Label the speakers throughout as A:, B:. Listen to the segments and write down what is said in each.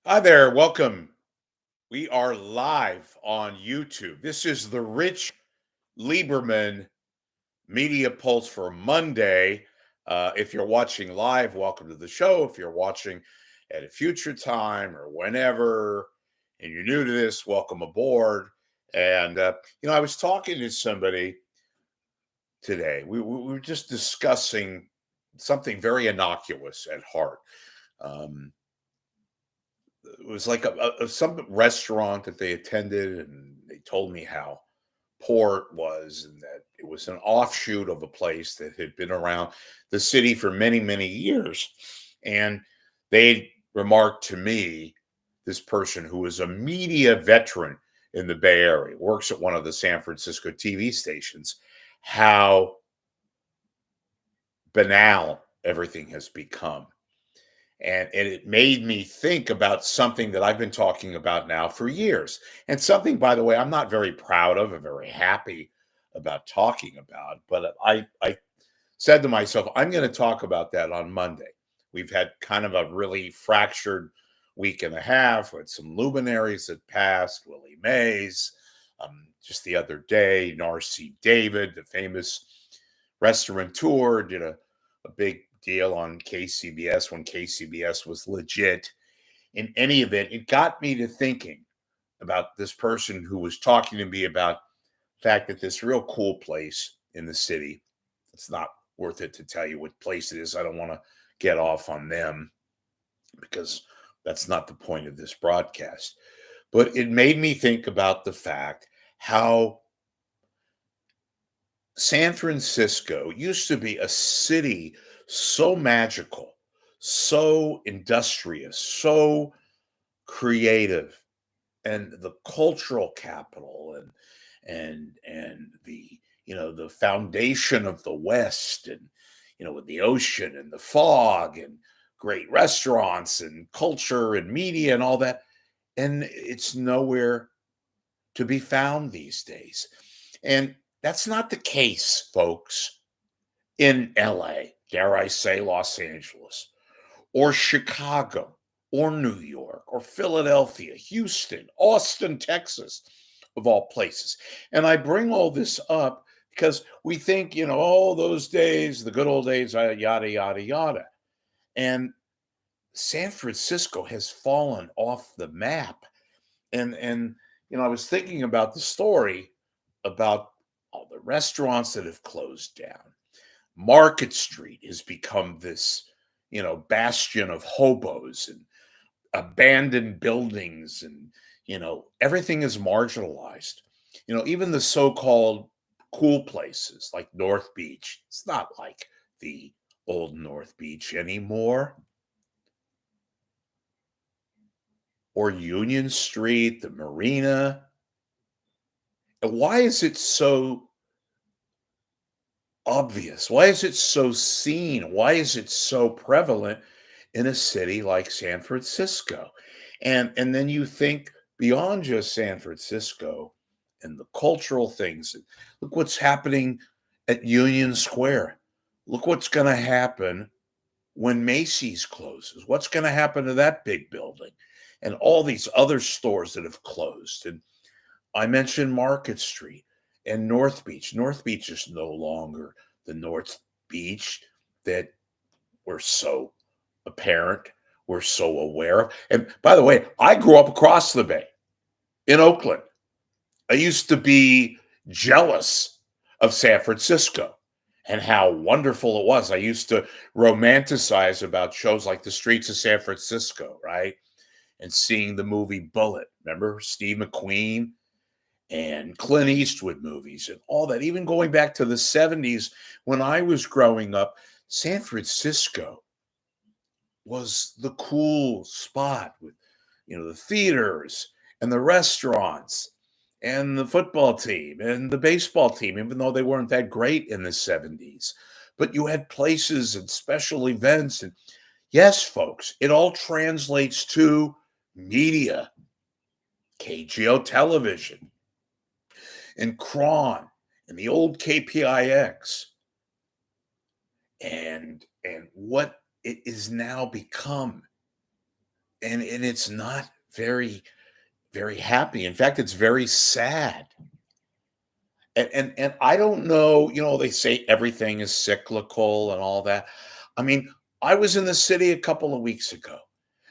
A: Hi there, welcome. We are live on YouTube. This is the Rich Lieberman Media Pulse for Monday. If you're watching live, welcome to the show. If you're watching at a future time or whenever, and you're new to this, welcome aboard. And, I was talking to somebody today. We were just discussing something very innocuous at heart. Um, it was like some restaurant that they attended, and they told me how poor it was, and that it was an offshoot of a place that had been around the city for many, many years. And they remarked to me, this person who is a media veteran in the Bay Area, works at one of the San Francisco TV stations, how banal everything has become. And it made me think about something that I've been talking about now for years. And something, by the way, I'm not very proud of and very happy about talking about. But I said to myself, I'm going to talk about that on Monday. We've had kind of a really fractured week and a half with some luminaries that passed, Willie Mays. Just the other day, Narcy David, the famous restaurateur, did a big deal on KCBS when KCBS was legit. In any event, it got me to thinking about this person who was talking to me about the fact that this real cool place in the city, it's not worth it to tell you what place it is. I don't want to get off on them because that's not the point of this broadcast. But it made me think about the fact how San Francisco used to be a city so magical, so industrious, so creative, and the cultural capital, and the the foundation of the West, and with the ocean and the fog and great restaurants and culture and media and all that. And it's nowhere to be found these days. And that's not the case, folks, in LA, dare I say Los Angeles, or Chicago, or New York, or Philadelphia, Houston, Austin, Texas, of all places. And I bring all this up because we think, all those days, the good old days, yada, yada, yada. And San Francisco has fallen off the map. And I was thinking about the story about all the restaurants that have closed down. Market Street has become this, bastion of hobos and abandoned buildings, and everything is marginalized. Even the so-called cool places like North Beach, it's not like the old North Beach anymore, or Union Street, the Marina. And why is it so obvious? Why is it so seen? Why is it so prevalent in a city like San Francisco? And then you think beyond just San Francisco and the cultural things. Look what's happening at Union Square. Look what's going to happen when Macy's closes. What's going to happen to that big building? And all these other stores that have closed. And I mentioned Market Street and North Beach. North Beach is no longer the North Beach that we're so apparent, we're so aware of. And by the way, I grew up across the bay in Oakland. I used to be jealous of San Francisco and how wonderful it was. I used to romanticize about shows like The Streets of San Francisco, right? And seeing the movie Bullet. Remember Steve McQueen and Clint Eastwood movies and all that, even going back to the 70s when I was growing up. San Francisco was the cool spot with, the theaters and the restaurants and the football team and the baseball team, even though they weren't that great in the 70s. But you had places and special events. And yes, folks, it all translates to media, KGO television, and Cron and the old KPIX, and what it is now become. and it's not very, very happy. In fact, it's very sad. And I don't know, they say everything is cyclical and all that. I mean, I was in the city a couple of weeks ago,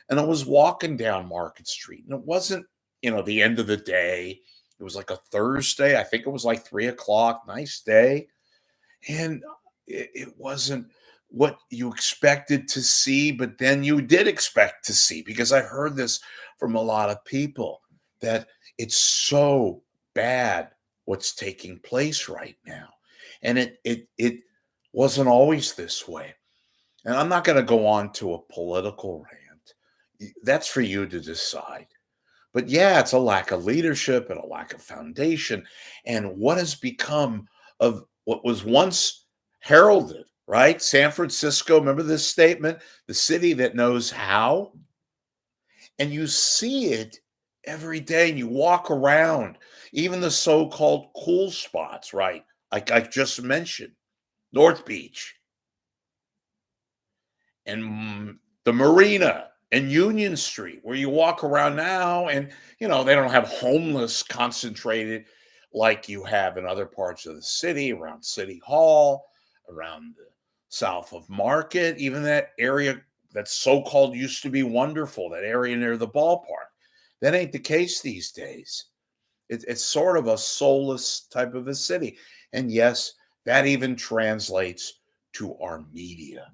A: and I was walking down Market Street, and it wasn't, the end of the day. It was like a Thursday. I think it was like 3 o'clock. Nice day. And it wasn't what you expected to see, but then you did expect to see, because I've heard this from a lot of people, that it's so bad what's taking place right now. And it wasn't always this way. And I'm not going to go on to a political rant. That's for you to decide. But yeah, it's a lack of leadership and a lack of foundation. And what has become of what was once heralded, right? San Francisco, remember this statement? The city that knows how. And you see it every day, and you walk around, even the so called cool spots, right? Like I just mentioned, North Beach and the marina and Union Street, where you walk around now, and they don't have homeless concentrated like you have in other parts of the city, around City Hall, around the south of Market, even that area that so-called used to be wonderful, that area near the ballpark. That ain't the case these days. It's sort of a soulless type of a city. And yes, that even translates to our media.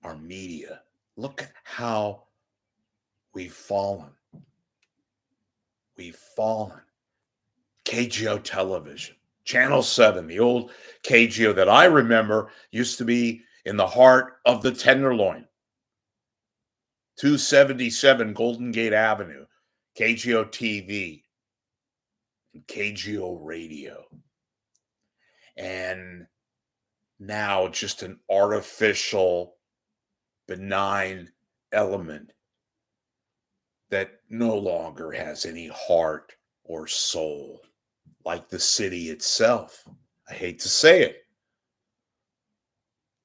A: Our media. Look at how we've fallen. We've fallen. KGO television, Channel 7, the old KGO that I remember used to be in the heart of the Tenderloin, 277 Golden Gate Avenue, KGO TV, and KGO radio. And now just an artificial, benign element that no longer has any heart or soul, like the city itself. I hate to say it.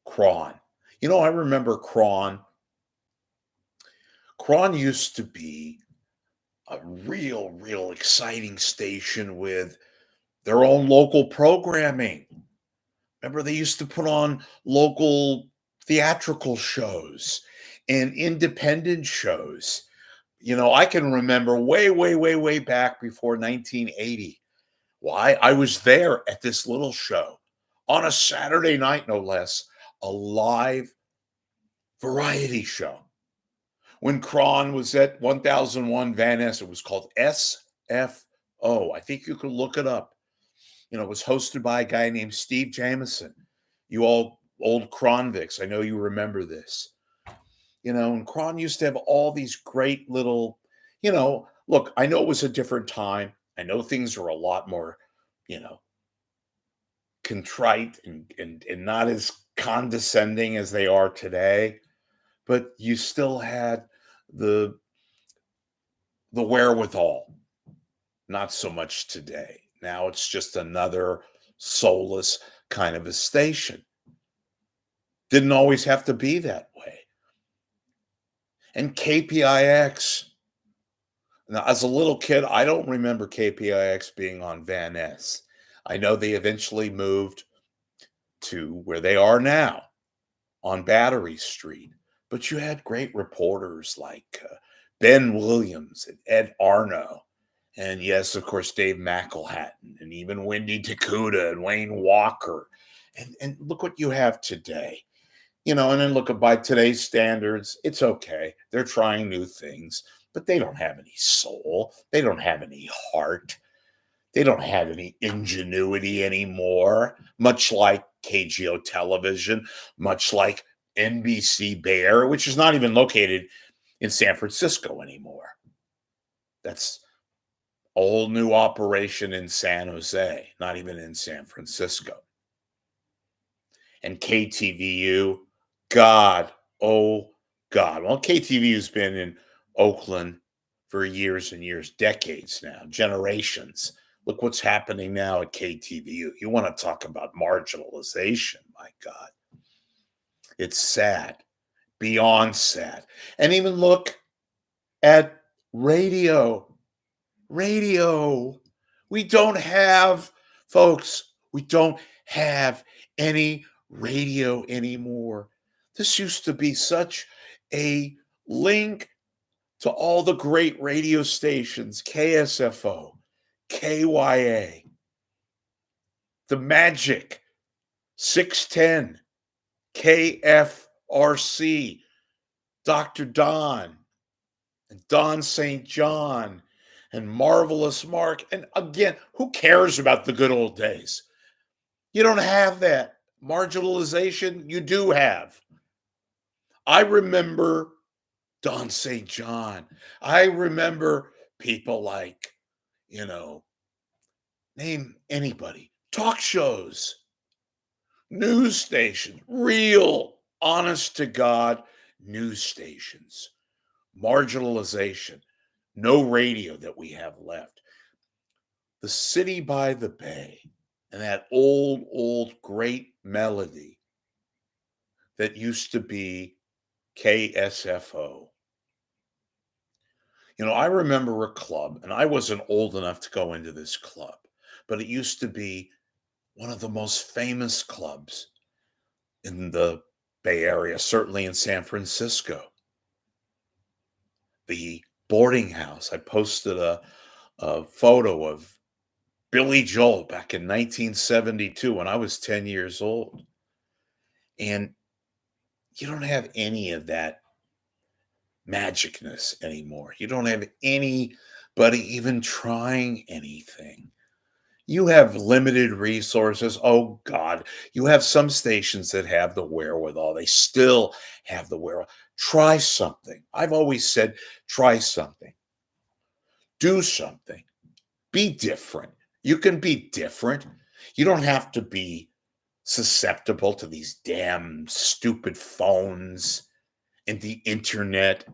A: Cron. I remember Cron. Cron used to be a real exciting station with their own local programming. Remember, they used to put on local theatrical shows and independent shows. I can remember way back before 1980. Why? I was there at this little show on a Saturday night, no less, a live variety show. When Cron was at 1001 Van Ness, it was called SFO. I think you could look it up. It was hosted by a guy named Steve Jameson. You all old Cronvicks, I know you remember this. And Cron used to have all these great little, look, I know it was a different time. I know things are a lot more, contrite and not as condescending as they are today, but you still had the wherewithal. Not so much today. Now it's just another soulless kind of a station. Didn't always have to be that way. And KPIX. Now, as a little kid, I don't remember KPIX being on Van Ness. I know they eventually moved to where they are now on Battery Street. But you had great reporters like Ben Williams and Ed Arno. And yes, of course, Dave McElhatton and even Wendy Takuda and Wayne Walker. And look what you have today. And then look at by today's standards, it's okay. They're trying new things, but they don't have any soul. They don't have any heart. They don't have any ingenuity anymore, much like KGO television, much like NBC Bear, which is not even located in San Francisco anymore. That's a whole new operation in San Jose, not even in San Francisco. And KTVU, God, oh God. Well, KTVU's been in Oakland for years and years, decades now, generations. Look what's happening now at KTVU. You want to talk about marginalization, my God. It's sad. beyond sad. And even look at radio. Radio. We don't have, folks, we don't have any radio anymore. This used to be such a link to all the great radio stations, KSFO, KYA, the Magic, 610, KFRC, Dr. Don, and Don St. John, and Marvelous Mark. And again, who cares about the good old days? You don't have that. Marginalization, you do have. I remember Don St. John. I remember people like, you know, name anybody, talk shows, news stations, real, honest to God news stations, marginalization, no radio that we have left. The City by the Bay and that old, great melody that used to be KSFO. I remember a club, and I wasn't old enough to go into this club, but it used to be one of the most famous clubs in the Bay Area, certainly in San Francisco. The boarding house. I posted a photo of Billy Joel back in 1972 when I was 10 years old. And you don't have any of that magicness anymore. You don't have anybody even trying anything. You have limited resources. Oh God, you have some stations that have the wherewithal. They still have the wherewithal. Try something. I've always said, try something. Do something. Be different. You can be different. You don't have to be susceptible to these damn stupid phones and the internet.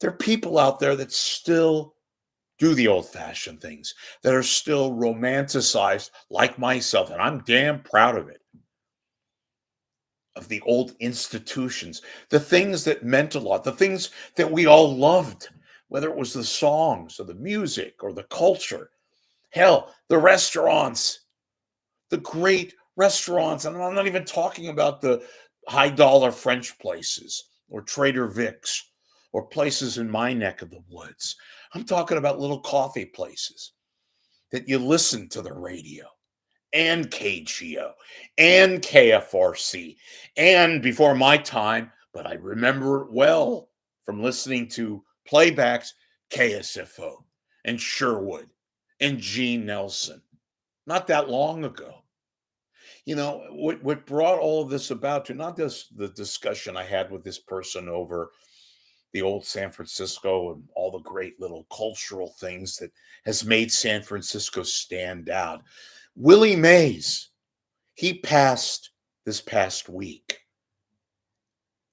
A: There are people out there that still do the old-fashioned things, that are still romanticized like myself, and I'm damn proud of it, of the old institutions, the things that meant a lot, the things that we all loved, whether it was the songs or the music or the culture. Hell, the restaurants, the great restaurants, and I'm not even talking about the high-dollar French places or Trader Vic's or places in my neck of the woods. I'm talking about little coffee places that you listen to the radio and KGO and KFRC and before my time, but I remember it well from listening to playbacks, KSFO and Sherwood and Gene Nelson, not that long ago. What brought all of this about to not just the discussion I had with this person over the old San Francisco and all the great little cultural things that has made San Francisco stand out. Willie Mays, he passed this past week.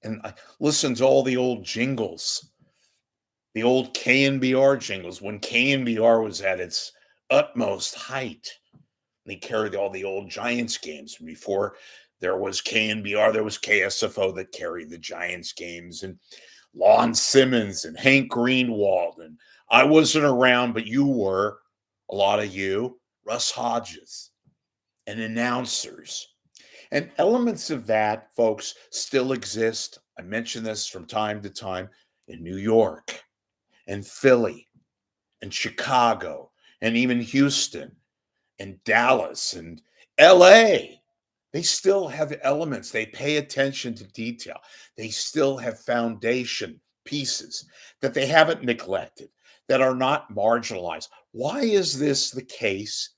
A: And I listened to all the old jingles, the old KNBR jingles, when KNBR was at its utmost height. They carried all the old Giants games. Before there was KNBR, there was KSFO that carried the Giants games. And Lon Simmons and Hank Greenwald. And I wasn't around, but you were, a lot of you, Russ Hodges, and announcers. And elements of that, folks, still exist. I mention this from time to time in New York and Philly and Chicago and even Houston and Dallas and LA. They still have elements. They pay attention to detail. They still have foundation pieces that they haven't neglected, that are not marginalized. Why is this the case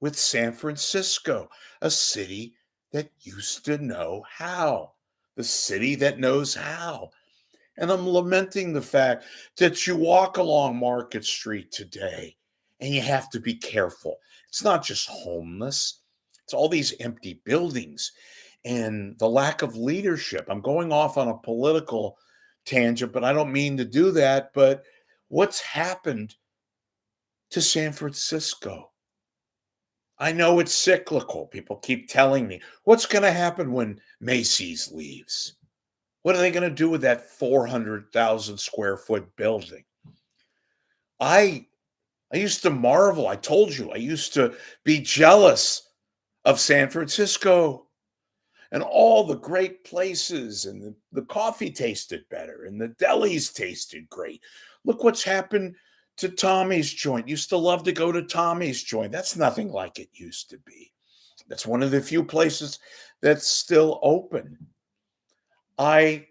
A: with San Francisco, a city that used to know how, the city that knows how? And I'm lamenting the fact that you walk along Market Street today and you have to be careful. It's not just homeless. It's all these empty buildings and the lack of leadership. I'm going off on a political tangent, but I don't mean to do that. But what's happened to San Francisco? I know it's cyclical. People keep telling me, what's going to happen when Macy's leaves? What are they going to do with that 400,000 square foot building? I I used to marvel. I told you, I used to be jealous of San Francisco and all the great places, and the coffee tasted better and the delis tasted great. Look what's happened to Tommy's Joint. Used to love to go to Tommy's Joint. That's nothing like it used to be. That's one of the few places that's still open. I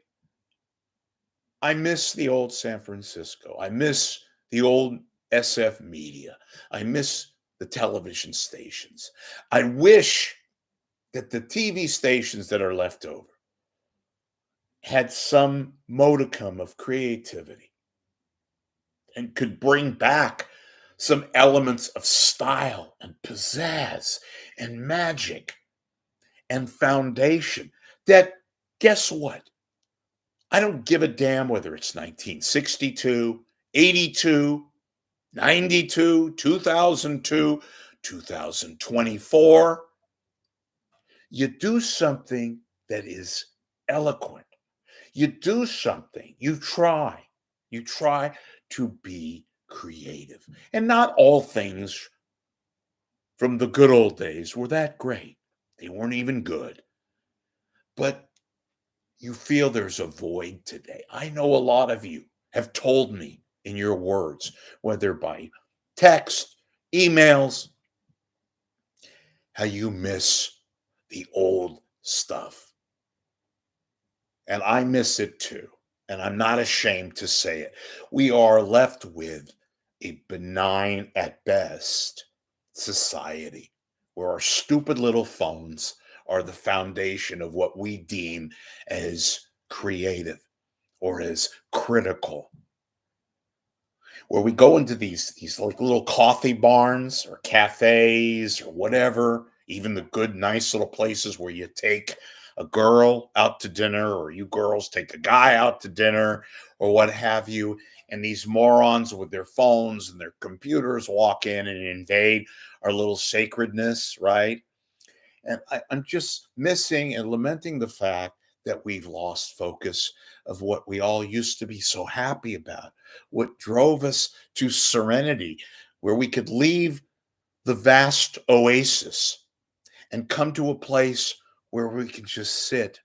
A: I miss the old San Francisco. I miss the old SF media. I miss the television stations. I wish that the TV stations that are left over had some modicum of creativity and could bring back some elements of style and pizzazz and magic and foundation that, guess what? I don't give a damn whether it's 1962, 82, 92, 2002, 2024. You do something that is eloquent. You do something. You try to be creative. And not all things from the good old days were that great. They weren't even good. But you feel there's a void today. I know a lot of you have told me in your words, whether by text, emails, how you miss the old stuff. And I miss it too. And I'm not ashamed to say it. We are left with a benign, at best, society where our stupid little phones are the foundation of what we deem as creative or as critical, where we go into these like little coffee barns or cafes or whatever, even the good nice little places where you take a girl out to dinner, or you girls take a guy out to dinner, or what have you, and these morons with their phones and their computers walk in and invade our little sacredness, right? And I'm just missing and lamenting the fact that we've lost focus of what we all used to be so happy about, what drove us to serenity, where we could leave the vast oasis and come to a place where we can just sit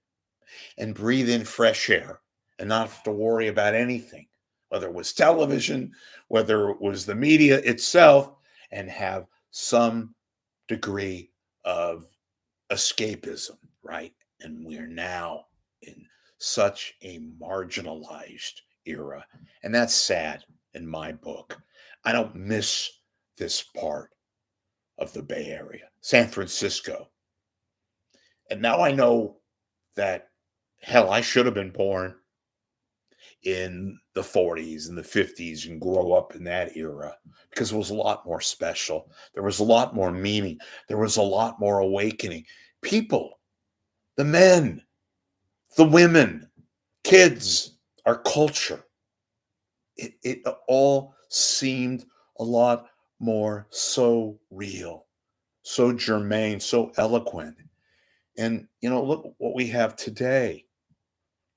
A: and breathe in fresh air and not have to worry about anything, whether it was television, whether it was the media itself, and have some degree of escapism, right? And we're now in such a marginalized era. And that's sad in my book. I don't miss this part of the Bay Area, San Francisco. And now I know that, hell, I should have been born in the 40s and the 50s and grow up in that era, because it was a lot more special. There was a lot more meaning. There was a lot more awakening. People, the men, the women, kids, our culture, it all seemed a lot more so real, so germane, so eloquent. And look what we have today.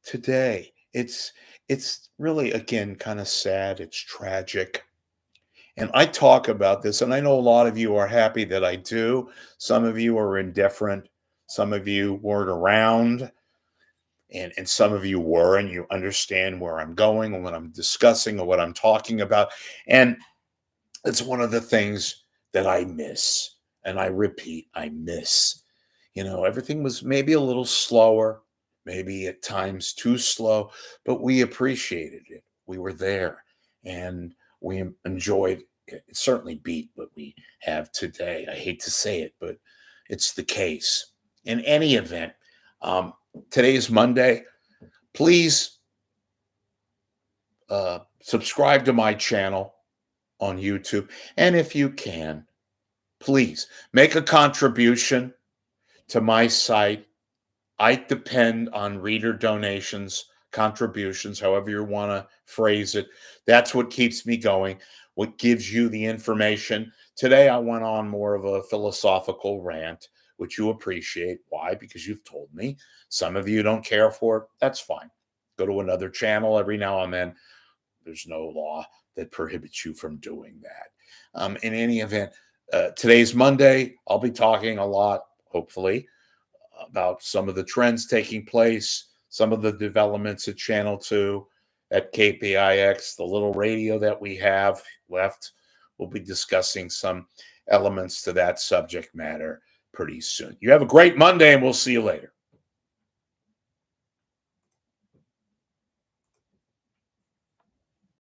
A: Today, it's really, again, kind of sad. It's tragic. And I talk about this, and I know a lot of you are happy that I do. Some of you are indifferent. Some of you weren't around, and some of you were, and you understand where I'm going and what I'm discussing and what I'm talking about. And it's one of the things that I miss. And I repeat, I miss. Everything was maybe a little slower, maybe at times too slow, but we appreciated it. We were there, and we enjoyed it. It certainly beat what we have today. I hate to say it, but it's the case. In any event, um, today is Monday. Please subscribe to my channel on YouTube. And if you can, please make a contribution to my site. I depend on reader donations, contributions, however you want to phrase it. That's what keeps me going, what gives you the information. Today, I went on more of a philosophical rant, which you appreciate. Why? Because you've told me. Some of you don't care for it. That's fine. go to another channel every now and then. There's no law that prohibits you from doing that. In any event, today's Monday. I'll be talking a lot, hopefully, about some of the trends taking place, some of the developments at Channel 2, at KPIX, the little radio that we have left. We'll be discussing some elements to that subject matter pretty soon. You have a great Monday, and we'll see you later.